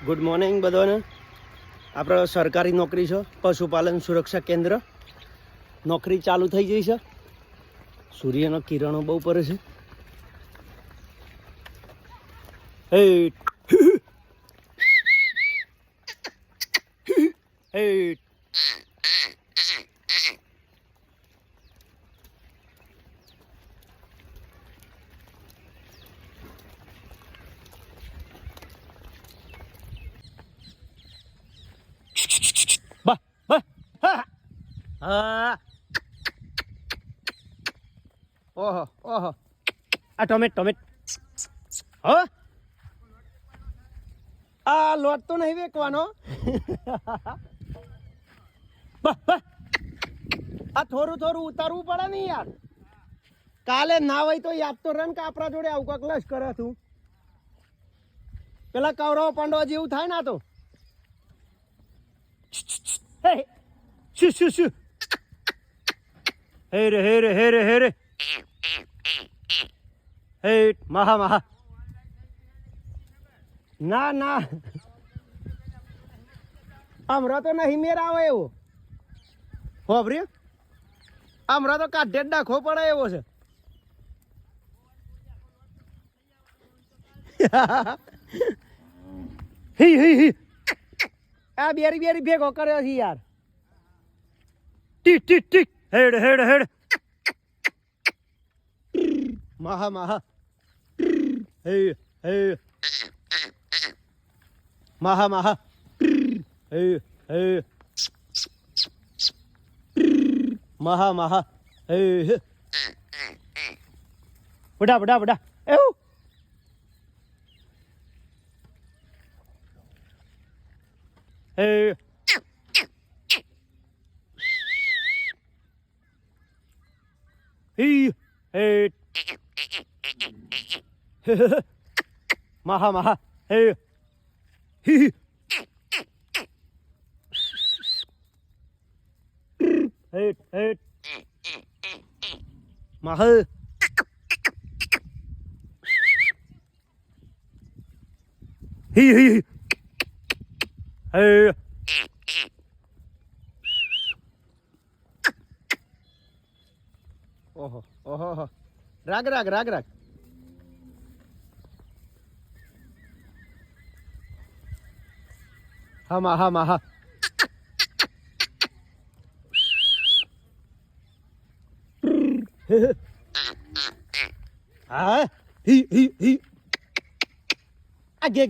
Good morning બધાને. આપણે સરકારી નોકરી છે, પશુપાલન સુરક્ષા કેન્દ્ર. નોકરી ચાલુ થઈ ગઈ છે. સૂર્યનો કિરણો બહુ પડે છે. હે હે બા બા હા હા ઓહો ઓહો આ ટોમેટ હો આ લોટ તો નહીં વેકવાનો. બા બા આ થોડું ઉતારવું પડે ને યાર. કાલે ના હોય તો યાદ તો રન કે આપણા જોડે આવું કાંક લશ કરે તું. પેલા કૌરવ પાંડવ જેવું થાય ના તો. હે શું હે રે હે મહા ના હમણાં તો નહીં મેર આવે એવો હોભર્યું. હમણાં તો કાઢે જ નાખવો પડે એવો છે. હી આ બેરી ભેગો કર્યો છે યાર. ટીક હેડ મહા હે મહા હે મહા હે બડા એવું હે હે મહા હે હી હે મહ હી હે ઓહો રાગ હા હા હી આ ગે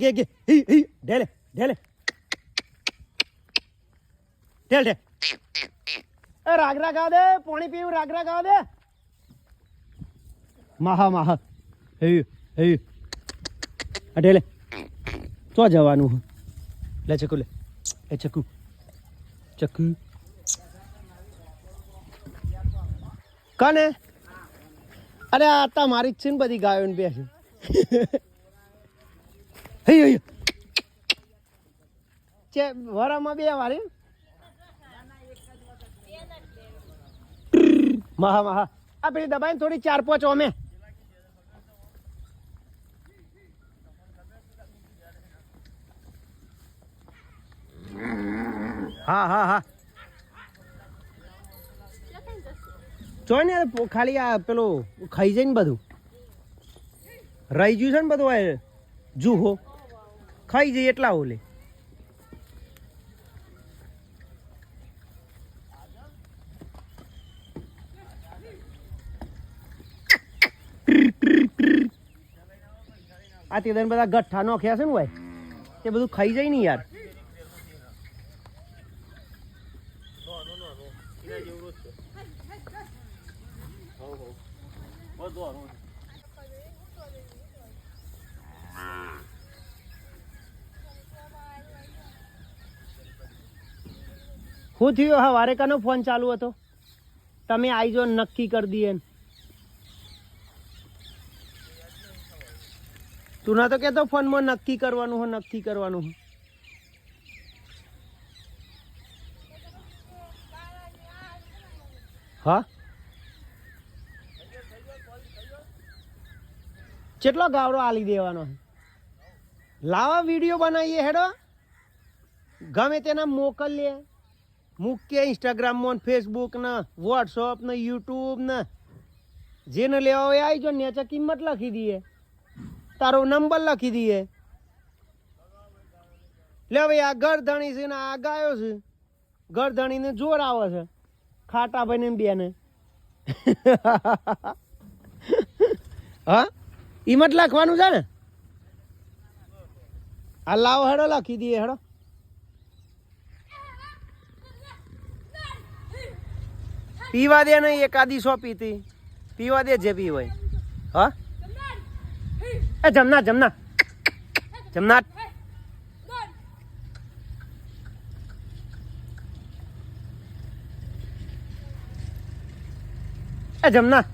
હી ઢેલે ઢેલ રાગ આવ દે. પાણી પીવું રાગ આવ દે. મહા હે ઢેલે તો જવાનું લે ચકુ લે એ ચકુ કને અરે આ તા મારી છે ને બધી ગાયો ને બેસી. હે ચે વરામાં બે વારી મહા આ પેલી દબાઈને થોડી 4-5 ઓમે. હા જોઈ ને ખાલી આ પેલું ખાઈ જાય ને બધું રહી ગયું છે ને બધું આ જુહો ખાઈ જાય એટલા ઓલે. આ તે બધા ગઠ્ઠા નોખ્યા છે ને ભાઈ તે બધું ખાઈ જાય ને યાર. શું થયું? હા વારે કાનો ફોન ચાલુ હતો? તમે આવી જો નક્કી કરી દઈએ. તું ના તો કહેતો ફોનમાં નક્કી કરવાનું. હા કેટલો ગાવડો આલી દેવાનો? લાવા વિડીયો બનાવીએ હેડો. ગમે તેના મોકલીએ મૂકીએ ઇન્સ્ટાગ્રામમાં ફેસબુક ને વોટ્સઅપ ને યુટ્યુબ ને જેને લેવા હોય આવી જો ને કિંમત લખી દઈએ તારો નંબર લખી દઈએ લે ભાઈ આ ગરધણી છે ને આ ગાયો છે ગરધણીને જોર આવે છે ખાટા ભાઈ ને બેને હા ઈમત લખવાનું છે ને આ લાવો હેડો લખી દઈએ હેડો પીવા દે નહીં એકાદી સો પીતી પીવા દે જે પી હોય હા એ જમના જમના જમના એ જમના